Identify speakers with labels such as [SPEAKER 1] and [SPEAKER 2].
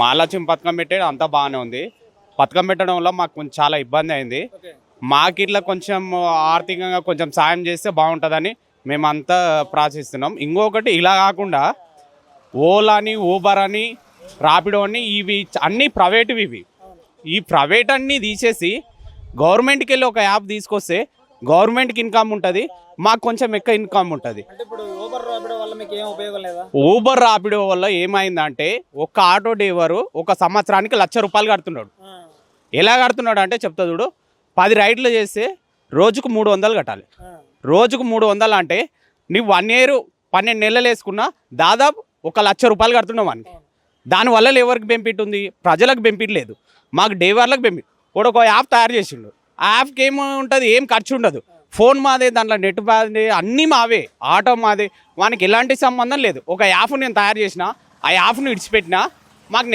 [SPEAKER 1] మహాలక్ష్మి పథకం పెట్టేది అంతా బాగానే ఉంది. పథకం పెట్టడం వల్ల మాకు కొంచెం చాలా ఇబ్బంది అయింది. మాకు ఇట్లా కొంచెం ఆర్థికంగా కొంచెం సాయం చేస్తే బాగుంటుందని మేమంతా ప్రార్థిస్తున్నాం. ఇంకొకటి ఇలా కాకుండా ఓలా అని, ఊబర్ అని, రాపిడో అని ఇవి అన్నీ ప్రైవేట్వి. ఈ ప్రైవేట్ అన్నీ తీసేసి గవర్నమెంట్కి వెళ్ళి ఒక యాప్ తీసుకొస్తే గవర్నమెంట్కి ఇన్కమ్ ఉంటుంది, మాకు కొంచెం ఎక్కువ ఇన్కమ్ ఉంటుంది. ఊబర్ రాపిడో వల్ల ఏమైందంటే ఒక ఆటో డ్రైవరు ఒక సంవత్సరానికి ₹1,00,000 కడుతున్నాడు. ఎలా కడుతున్నాడు అంటే చెప్తా చూడు. 10 రైడ్లు చేస్తే రోజుకు 300 కట్టాలి. రోజుకు 300 అంటే నువ్వు 1 ఇయర్ 12 నెలలు వేసుకున్నా దాదాపు ₹1,00,000 కడుతున్నావు అని. దానివల్ల ఎవరికి బెనిఫిట్ ఉంది? ప్రజలకు బెనిఫిట్ లేదు, మాకు డ్రైవర్లకు బెనిఫిట్. వాడు ఒక యాప్ తయారు చేసిండు. ఆ యాప్కి ఏముంటుంది? ఏం ఖర్చు ఉండదు. ఫోన్ మాదే, దాంట్లో నెట్ మాదే, అన్నీ మావే, ఆటో మాదే, వానికి ఎలాంటి సంబంధం లేదు. ఒక యాప్ నేను తయారు చేసిన, ఆ యాప్ను విడిచిపెట్టినా